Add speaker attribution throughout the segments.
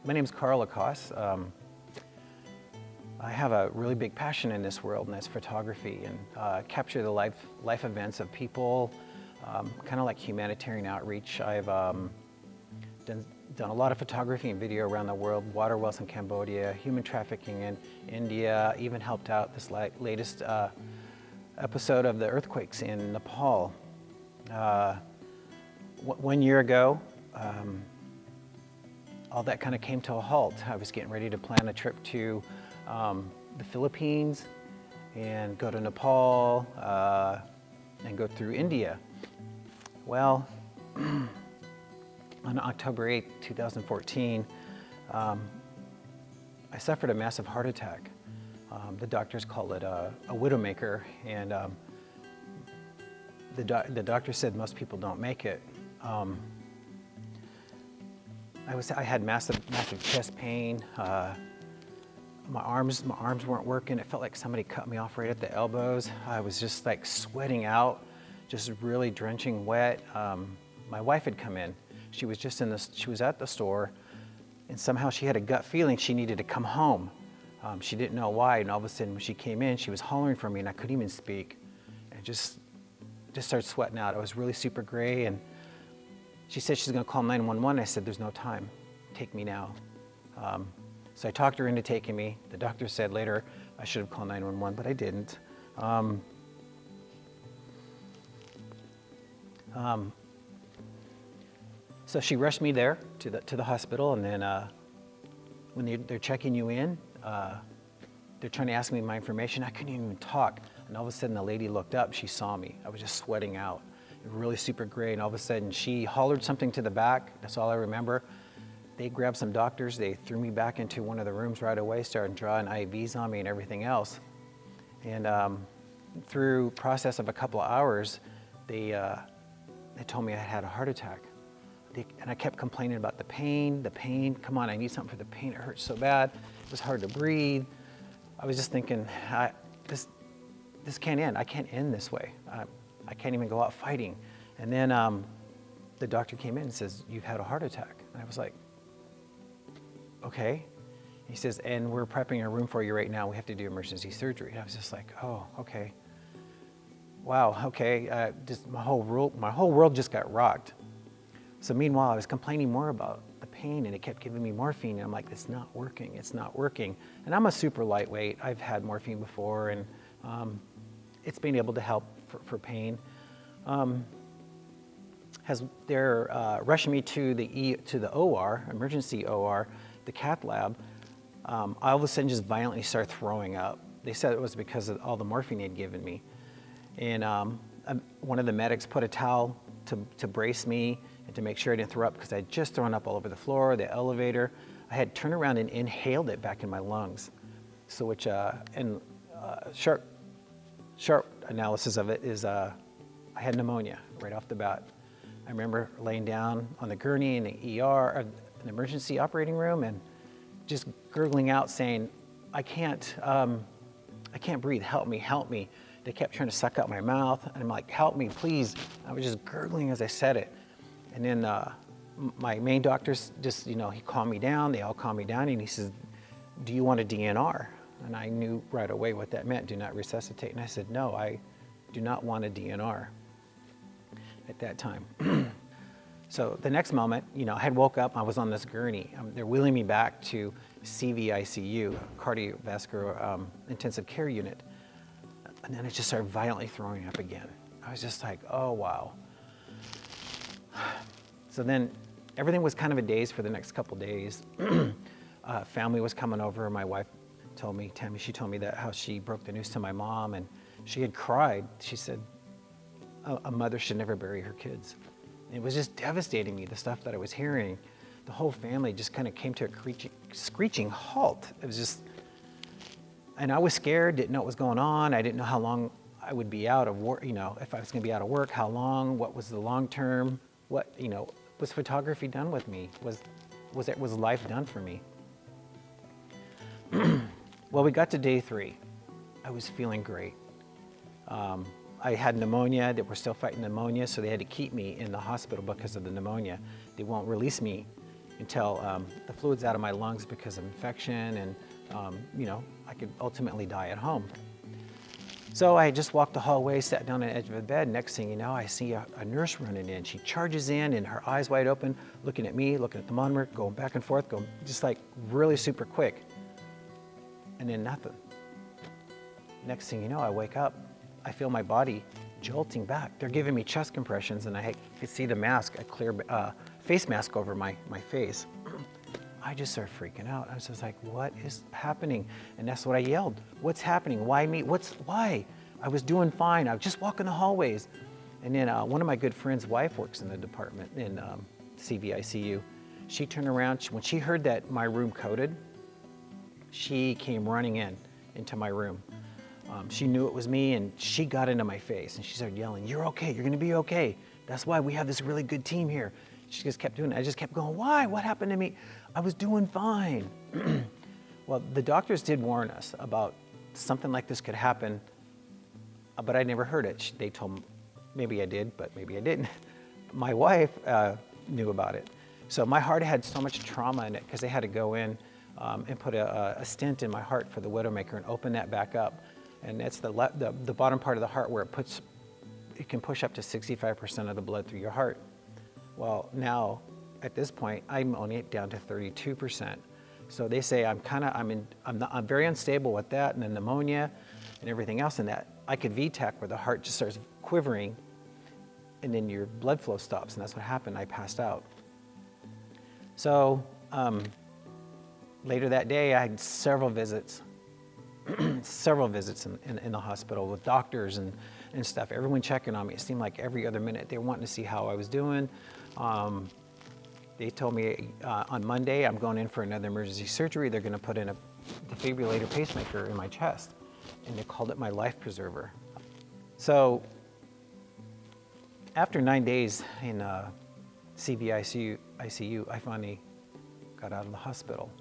Speaker 1: My name is Carl Lacoste. I have a really big passion in this world, and that's photography, and capture the life events of people, kind of like humanitarian outreach. I've done a lot of photography and video around the world, water wells in Cambodia, human trafficking in India, even helped out this latest episode of the earthquakes in Nepal. 1 year ago, all that kind of came to a halt. I was getting ready to plan a trip to the Philippines and go to Nepal and go through India. Well, on October 8th, 2014, I suffered a massive heart attack. The doctors call it a widowmaker, and the doctor said most people don't make it. I had massive chest pain. My arms weren't working. It felt like somebody cut me off right at the elbows. I was just like sweating out, just really drenching wet. My wife had come in. She was at the store, and somehow she had a gut feeling she needed to come home. She didn't know why, and all of a sudden when she came in, she was hollering for me, and I couldn't even speak. I just started sweating out. I was really super gray, and she said she's gonna call 911. I said, there's no time, take me now. So I talked her into taking me. The doctor said later I should have called 911, but I didn't. So she rushed me there to the hospital, and then when they're checking you in, they're trying to ask me my information. I couldn't even talk, and all of a sudden the lady looked up. She saw me. I was just sweating out, really super gray, and all of a sudden she hollered something to the back. That's all I remember. They grabbed some doctors. They threw me back into one of the rooms right away, started drawing IVs on me and everything else. And through process of a couple of hours, they told me I had a heart attack. And I kept complaining about the pain. Come on, I need something for the pain. It hurts so bad. It was hard to breathe. I was just thinking, this can't end. I can't end this way. I can't even go out fighting. And then the doctor came in and says, you've had a heart attack. And I was like, okay. He says, and we're prepping a room for you right now. We have to do emergency surgery. And I was just like, oh, okay. Wow, okay. My whole world just got rocked. So meanwhile, I was complaining more about the pain, and it kept giving me morphine. And I'm like, it's not working. And I'm a super lightweight. I've had morphine before, and it's been able to help for pain. They're rushing me to the OR, emergency OR, the cath lab. I all of a sudden just violently started throwing up. They said it was because of all the morphine they'd given me. And one of the medics put a towel to brace me and to make sure I didn't throw up, because I had just thrown up all over the floor, the elevator. I had turned around and inhaled it back in my lungs. So sharp analysis of it is I had pneumonia right off the bat. I remember laying down on the gurney in the ER, an emergency operating room, and just gurgling out saying, I can't breathe, help me. They kept trying to suck out my mouth, and I'm like, help me, please. I was just gurgling as I said it. And then my main doctor just, he calmed me down, they all calmed me down, and he says, do you want a DNR? And I knew right away what that meant, do not resuscitate. And I said, no, I do not want a DNR at that time. So the next moment, I had woke up, I was on this gurney. They're wheeling me back to CVICU, cardiovascular intensive care unit. And then I just started violently throwing up again. I was just like, oh, wow. So then everything was kind of a daze for the next couple days. Family was coming over. My wife told me, Tammy, she told me that how she broke the news to my mom, and she had cried. She said, a mother should never bury her kids. And it was just devastating me, the stuff that I was hearing. The whole family just kind of came to a screeching halt. It was just, and I was scared, didn't know what was going on. I didn't know how long I would be out of work, if I was gonna be out of work, how long, what was the long term, what, was photography done with me? Was life done for me? Well, we got to day 3. I was feeling great. I had pneumonia. They were still fighting pneumonia, so they had to keep me in the hospital because of the pneumonia. They won't release me until the fluid's out of my lungs because of infection, and I could ultimately die at home. So I just walked the hallway, sat down on the edge of the bed. Next thing you know, I see a nurse running in. She charges in and her eyes wide open, looking at me, looking at the monitor, going back and forth, going just like really super quick. And then nothing. Next thing you know, I wake up, I feel my body jolting back. They're giving me chest compressions, and I could see the mask, a clear face mask over my face. I just started freaking out. I was just like, what is happening? And that's what I yelled. What's happening? Why me? Why? I was doing fine. I was just walking the hallways. And then one of my good friend's wife works in the department in CVICU. She turned around. When she heard that my room coded, she came running into my room. She knew it was me, and she got into my face, and she started yelling, "You're okay. You're going to be okay. That's why we have this really good team here." She just kept doing it. I just kept going, "Why? What happened to me? I was doing fine." Well, the doctors did warn us about something like this could happen, but I never heard it. They told me, maybe I did, but maybe I didn't. My wife knew about it. So my heart had so much trauma in it because they had to go in and put a stent in my heart for the Widowmaker and open that back up. And that's the bottom part of the heart where it can push up to 65% of the blood through your heart. Well, now at this point, I'm only down to 32%. So they say I'm very unstable with that, and the pneumonia and everything else, and that I could VTach where the heart just starts quivering, and then your blood flow stops, and that's what happened. I passed out. So later that day, I had several visits in the hospital with doctors and stuff. Everyone checking on me. It seemed like every other minute they were wanting to see how I was doing. They told me on Monday I'm going in for another emergency surgery. They're going to put in a defibrillator pacemaker in my chest, and they called it my life preserver. So after 9 days in CVICU, I finally got out of the hospital,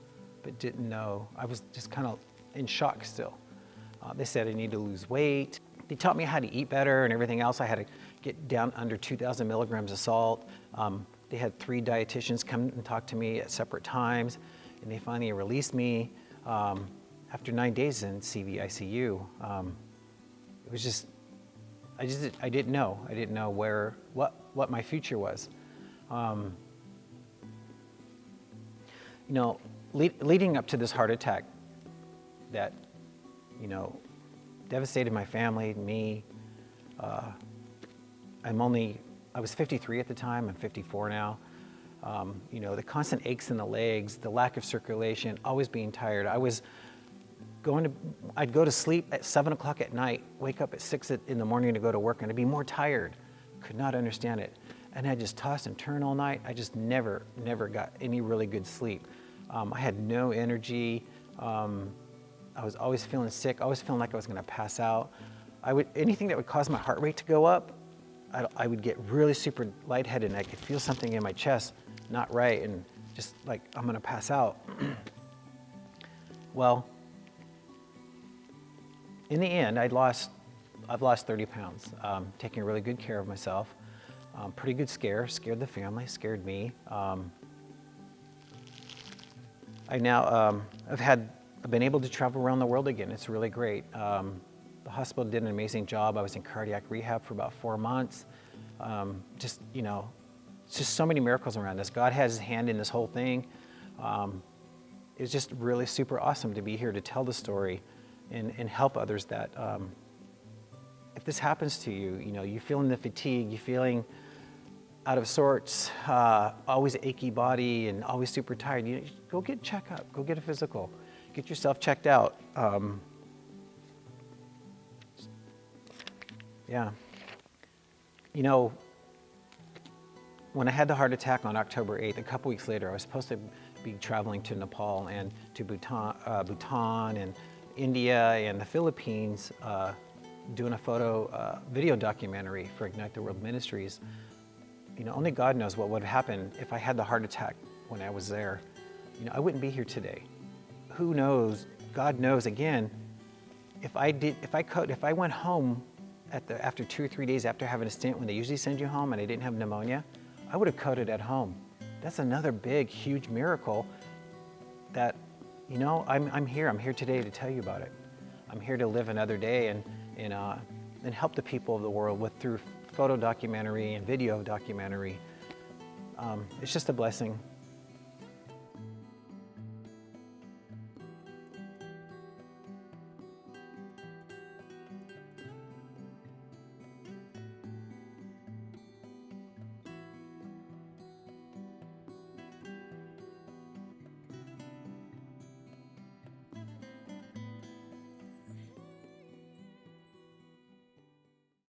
Speaker 1: but didn't know. I was just kind of in shock still. They said I need to lose weight. They taught me how to eat better and everything else. I had to get down under 2,000 milligrams of salt. They had 3 dietitians come and talk to me at separate times, and they finally released me after 9 days in CVICU. It was just, I didn't know. I didn't know what my future was. Leading up to this heart attack that, devastated my family, me. I was 53 at the time, I'm 54 now. The constant aches in the legs, the lack of circulation, always being tired. I'd go to sleep at 7 o'clock at night, wake up at 6 in the morning to go to work, and I'd be more tired. Could not understand it. And I just toss and turn all night. I just never got any really good sleep. I had no energy. I was always feeling sick, always feeling like I was gonna pass out. Anything that would cause my heart rate to go up, I would get really super lightheaded, and I could feel something in my chest not right, and just like I'm gonna pass out. Well, in the end, I've lost 30 pounds, taking really good care of myself. Pretty good scared the family, scared me. I've been able to travel around the world again. It's really great. The hospital did an amazing job. I was in cardiac rehab for about 4 months. It's just so many miracles around us. God has his hand in this whole thing. It was just really super awesome to be here to tell the story and help others that if this happens to you, you're feeling the fatigue, you're feeling out of sorts, always achy body and always super tired, go get a checkup, go get a physical, get yourself checked out. Yeah. When I had the heart attack on October 8th, a couple weeks later, I was supposed to be traveling to Nepal and to Bhutan and India and the Philippines, doing a video documentary for Ignite the World Ministries. Only God knows what would happen if I had the heart attack when I was there. I wouldn't be here today. Who knows? God knows. Again, if I went home after 2 or 3 days after having a stent, when they usually send you home, and I didn't have pneumonia, I would have coded at home. That's another big, huge miracle that, you know, I'm here today to tell you about it. I'm here to live another day and help the people of the world through photo documentary and video documentary. It's just a blessing.